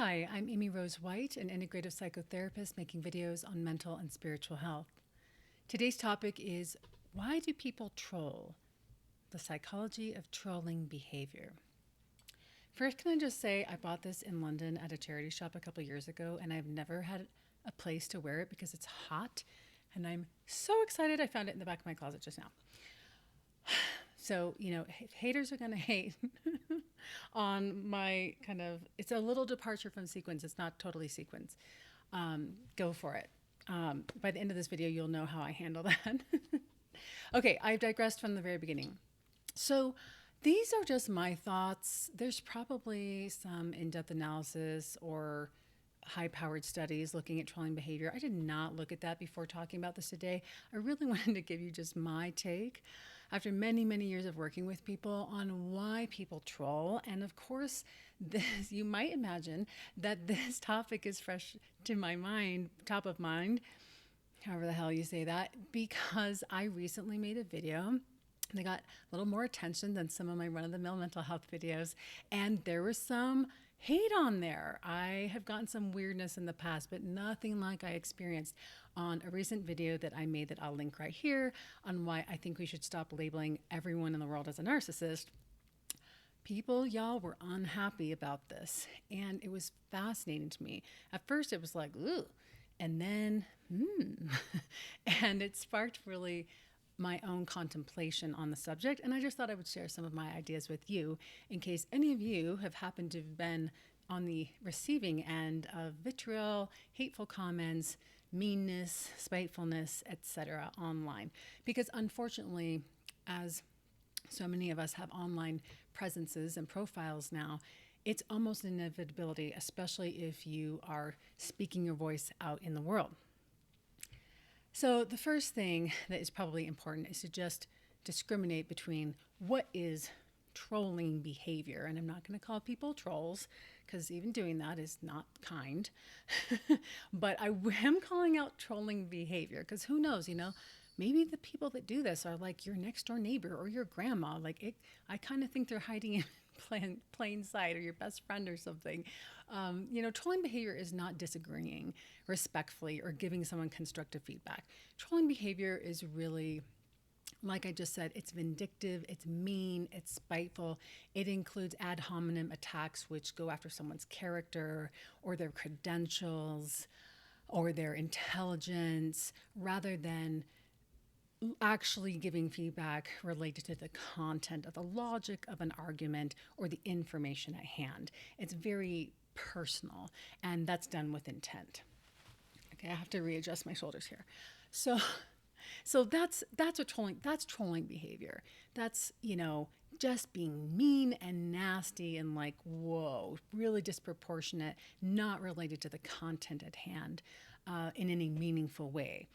Hi, I'm Amy Rose White, an integrative psychotherapist making videos on mental and spiritual health. Today's topic is why do people troll? The psychology of trolling behavior. First, can I just say I bought this in London at a charity shop a couple years ago, and I've never had a place to wear it because it's hot, and I'm so excited I found it in the back of my closet just now. So, if haters are going to hate on my it's a little departure from sequence. It's not totally sequence. Go for it. By the end of this video, you'll know how I handle that. Okay, I've digressed from the very beginning. So these are just my thoughts. There's probably some in-depth analysis or high-powered studies looking at trolling behavior. I did not look at that before talking about this today. I really wanted to give you just my take after many, many years of working with people on why people troll. And of course, you might imagine that this topic is fresh to my mind, top of mind, however the hell you say that, because I recently made a video. They got a little more attention than some of my run-of-the-mill mental health videos, and there was some hate on there. I have gotten some weirdness in the past, but nothing like I experienced on a recent video that I made that I'll link right here on why I think we should stop labeling everyone in the world as a narcissist. People, y'all, were unhappy about this, and it was fascinating to me. At first, it was like, ooh, and then, and it sparked really my own contemplation on the subject, and I just thought I would share some of my ideas with you in case any of you have happened to have been on the receiving end of vitriol, hateful comments, meanness, spitefulness, etc. online. Because unfortunately, as so many of us have online presences and profiles now, it's almost an inevitability, especially if you are speaking your voice out in the world. So the first thing that is probably important is to just discriminate between what is trolling behavior. And I'm not going to call people trolls because even doing that is not kind. But I am calling out trolling behavior because who knows, maybe the people that do this are like your next door neighbor or your grandma. I kind of think they're hiding in plain sight, or your best friend or something. Trolling behavior is not disagreeing respectfully or giving someone constructive feedback. Trolling behavior is really, like I just said, it's vindictive, it's mean, it's spiteful. It includes ad hominem attacks, which go after someone's character or their credentials or their intelligence, rather than actually giving feedback related to the content of the logic of an argument or the information at hand. It's very personal, and that's done with intent. Okay, I have to readjust my shoulders here. So that's what that's trolling behavior. That's, just being mean and nasty and like, whoa, really disproportionate, not related to the content at hand in any meaningful way.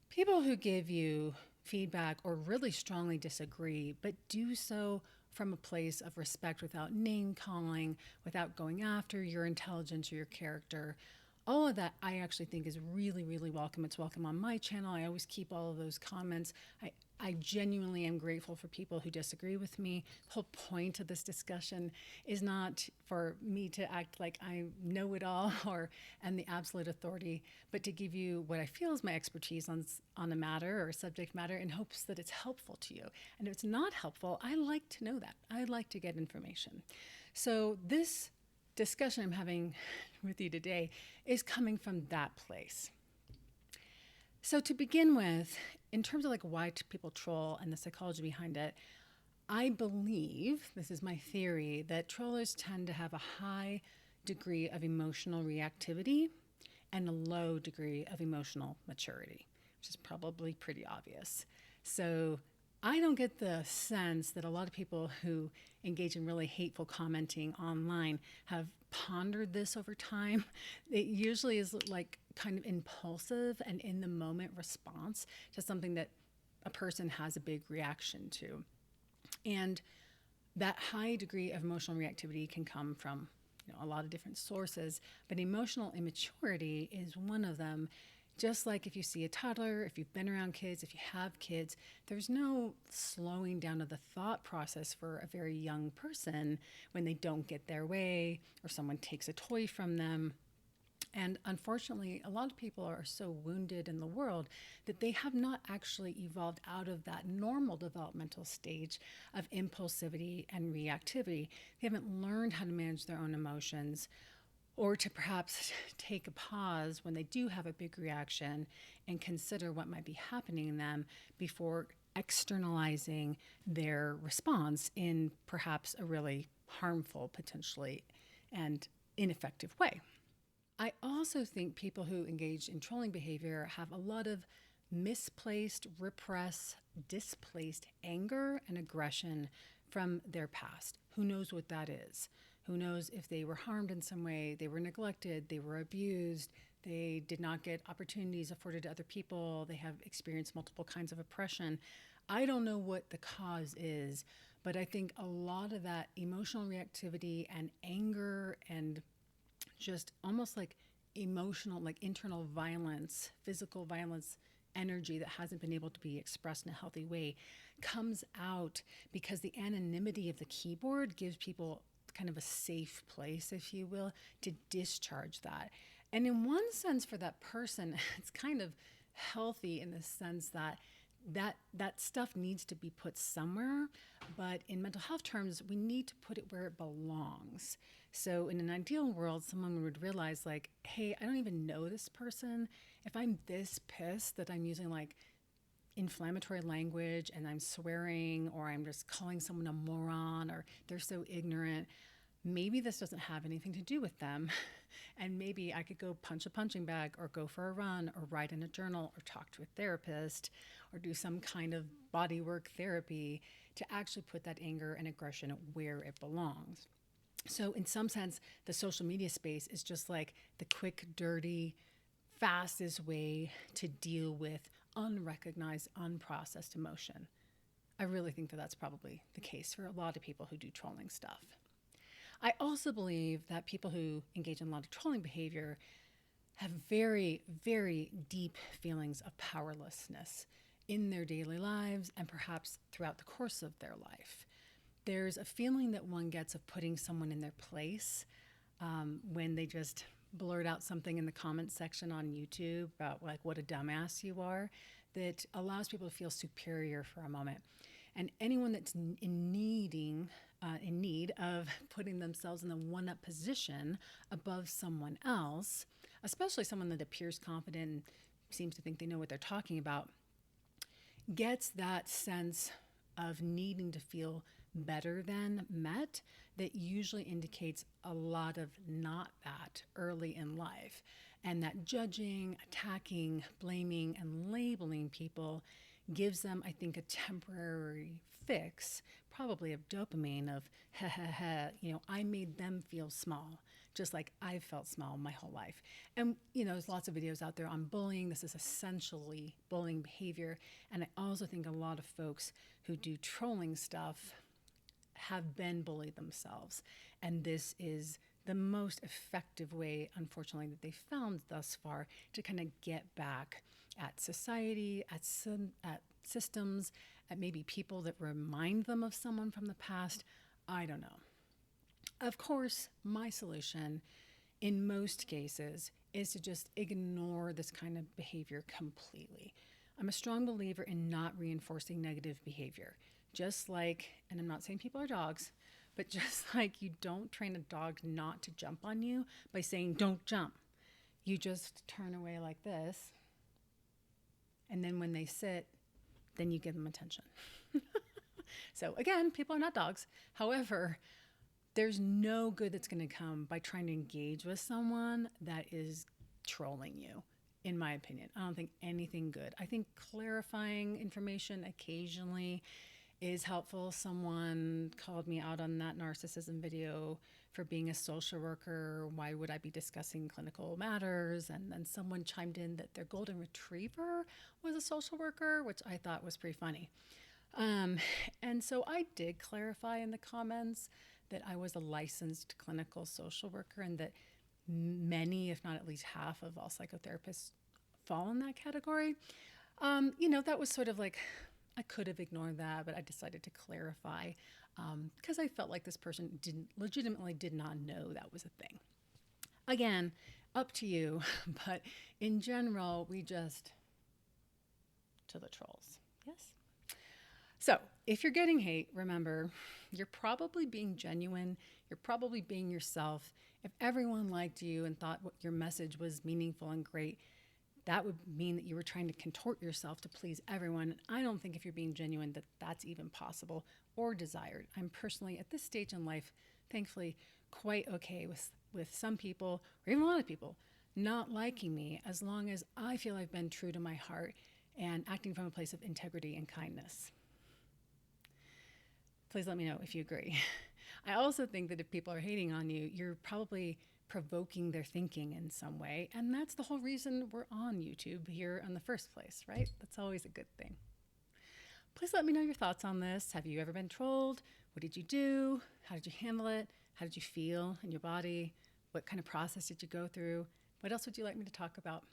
People who give you feedback or really strongly disagree, but do so from a place of respect without name calling, without going after your intelligence or your character, all of that I actually think is really, really welcome. It's welcome on my channel. I always keep all of those comments. I genuinely am grateful for people who disagree with me. The whole point of this discussion is not for me to act like I know it all or am the absolute authority, but to give you what I feel is my expertise on a matter or a subject matter in hopes that it's helpful to you. And if it's not helpful, I like to know that. I like to get information. So this discussion I'm having with you today is coming from that place. So to begin with, in terms of why people troll and the psychology behind it, I believe, this is my theory, that trollers tend to have a high degree of emotional reactivity and a low degree of emotional maturity, which is probably pretty obvious. So I don't get the sense that a lot of people who engage in really hateful commenting online have pondered this over time. It usually is kind of impulsive and in the moment response to something that a person has a big reaction to. And that high degree of emotional reactivity can come from a lot of different sources, but emotional immaturity is one of them. Just like if you see a toddler, if you've been around kids, if you have kids, there's no slowing down of the thought process for a very young person when they don't get their way or someone takes a toy from them. And unfortunately, a lot of people are so wounded in the world that they have not actually evolved out of that normal developmental stage of impulsivity and reactivity. They haven't learned how to manage their own emotions or to perhaps take a pause when they do have a big reaction and consider what might be happening in them before externalizing their response in perhaps a really harmful, potentially, and ineffective way. I also think people who engage in trolling behavior have a lot of misplaced, repressed, displaced anger and aggression from their past. Who knows what that is? Who knows if they were harmed in some way, they were neglected, they were abused, they did not get opportunities afforded to other people, they have experienced multiple kinds of oppression. I don't know what the cause is, but I think a lot of that emotional reactivity and anger and just almost like emotional, like internal violence, physical violence, energy that hasn't been able to be expressed in a healthy way comes out because the anonymity of the keyboard gives people kind of a safe place, if you will, to discharge that. And in one sense, for that person, it's kind of healthy in the sense that that stuff needs to be put somewhere, but in mental health terms, we need to put it where it belongs. So in an ideal world, someone would realize like, hey, I don't even know this person. If I'm this pissed that I'm using like inflammatory language and I'm swearing or I'm just calling someone a moron or they're so ignorant, maybe this doesn't have anything to do with them. And maybe I could go punch a punching bag or go for a run or write in a journal or talk to a therapist or do some kind of bodywork therapy to actually put that anger and aggression where it belongs. So in some sense, the social media space is just like the quick, dirty, fastest way to deal with unrecognized, unprocessed emotion. I really think that that's probably the case for a lot of people who do trolling stuff. I also believe that people who engage in a lot of trolling behavior have very, very deep feelings of powerlessness in their daily lives and perhaps throughout the course of their life. There's a feeling that one gets of putting someone in their place when they just blurt out something in the comments section on YouTube about like what a dumbass you are, that allows people to feel superior for a moment. And anyone that's in need of putting themselves in the one-up position above someone else, especially someone that appears confident and seems to think they know what they're talking about, gets that sense of needing to feel better than met that usually indicates a lot of not that early in life. And that judging, attacking, blaming, and labeling people gives them, I think, a temporary fix, probably of dopamine of, ha ha ha, I made them feel small, just like I've felt small my whole life. And, there's lots of videos out there on bullying. This is essentially bullying behavior. And I also think a lot of folks who do trolling stuff have been bullied themselves. And this is the most effective way, unfortunately, that they found thus far to kind of get back at society, at systems, at maybe people that remind them of someone from the past. I don't know. Of course, my solution in most cases is to just ignore this kind of behavior completely. I'm a strong believer in not reinforcing negative behavior. Just like, and I'm not saying people are dogs, but just like you don't train a dog not to jump on you by saying, don't jump. You just turn away like this. And then when they sit, then you give them attention. So again, people are not dogs. However, there's no good that's going to come by trying to engage with someone that is trolling you, in my opinion. I don't think anything good. I think clarifying information occasionally is helpful. Someone called me out on that narcissism video for being a social worker. Why would I be discussing clinical matters? And then someone chimed in that their golden retriever was a social worker, which I thought was pretty funny. And so I did clarify in the comments that I was a licensed clinical social worker and that many, if not at least half of all psychotherapists fall in that category. That was sort of like, I could have ignored that, but I decided to clarify because I felt like this person legitimately did not know that was a thing. Again, up to you, but in general, we just to the trolls. Yes? So, if you're getting hate, remember, you're probably being genuine. You're probably being yourself. If everyone liked you and thought what your message was meaningful and great, that would mean that you were trying to contort yourself to please everyone. I don't think if you're being genuine that that's even possible or desired. I'm personally, at this stage in life, thankfully, quite okay with some people, or even a lot of people, not liking me as long as I feel I've been true to my heart and acting from a place of integrity and kindness. Please let me know if you agree. I also think that if people are hating on you, you're probably provoking their thinking in some way. And that's the whole reason we're on YouTube here in the first place, right? That's always a good thing. Please let me know your thoughts on this. Have you ever been trolled? What did you do? How did you handle it? How did you feel in your body? What kind of process did you go through? What else would you like me to talk about?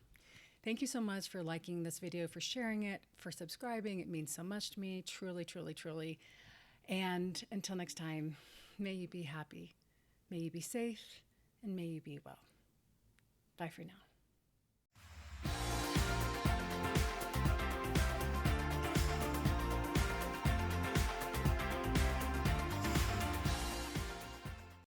Thank you so much for liking this video, for sharing it, for subscribing. It means so much to me, truly, truly, truly. And until next time, may you be happy, may you be safe, and may you be well. Bye for now.